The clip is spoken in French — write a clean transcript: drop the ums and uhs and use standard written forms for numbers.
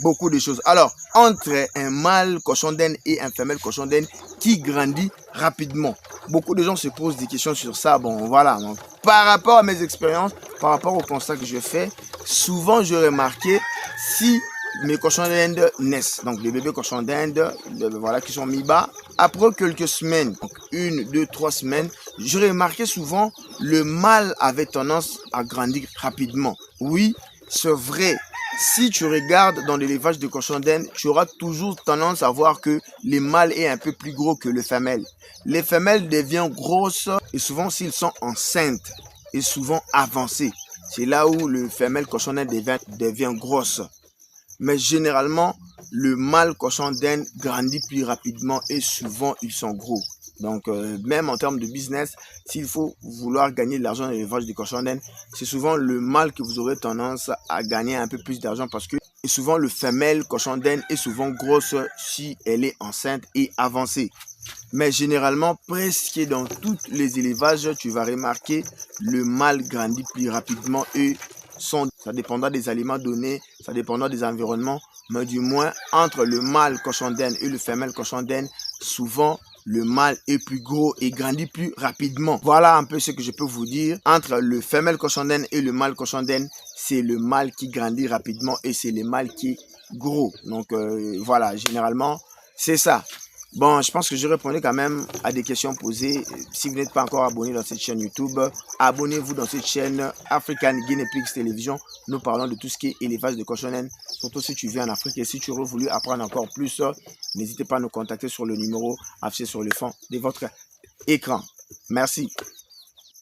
beaucoup de choses. Alors, entre un mâle cochon d'Inde et un femelle cochon d'Inde qui grandit rapidement, beaucoup de gens se posent des questions sur ça. Bon, voilà. Donc, par rapport à mes expériences, par rapport au constat que je fais, souvent je remarquais si mes cochons d'Inde naissent, donc les bébés cochons d'Inde, voilà, qui sont mis bas, après quelques semaines, donc 1, 2, 3 semaines, je remarquais souvent le mâle avait tendance à grandir rapidement. Oui, c'est vrai. Si tu regardes dans l'élevage de cochons d'Inde, tu auras toujours tendance à voir que le mâle est un peu plus gros que le femelle. Les femelles deviennent grosses et souvent s'ils sont enceintes et souvent avancées. C'est là où le femelle cochon d'Inde devient grosse. Mais généralement, le mâle cochon d'Inde grandit plus rapidement et souvent ils sont gros. Donc, même en termes de business, s'il faut vouloir gagner de l'argent dans l'élevage des cochons d'Inde, c'est souvent le mâle que vous aurez tendance à gagner un peu plus d'argent parce que et souvent le femelle cochon d'Inde est souvent grosse si elle est enceinte et avancée. Mais généralement, presque dans tous les élevages, tu vas remarquer le mâle grandit plus rapidement et ça dépendra des aliments donnés, ça dépendra des environnements, mais du moins entre le mâle cochon d'Inde et le femelle cochon d'Inde, souvent le mâle est plus gros et grandit plus rapidement. Voilà un peu ce que je peux vous dire. Entre le femelle cochon d'Inde et le mâle cochon d'Inde, c'est le mâle qui grandit rapidement et c'est le mâle qui est gros. Donc voilà, généralement, c'est ça. Bon, je pense que je répondais quand même à des questions posées. Si vous n'êtes pas encore abonné dans cette chaîne YouTube, abonnez-vous dans cette chaîne African Guinea Pigs Television. Nous parlons de tout ce qui est élevage de cochons d'Inde, surtout si tu vis en Afrique et si tu aurais voulu apprendre encore plus, n'hésitez pas à nous contacter sur le numéro affiché sur le fond de votre écran. Merci.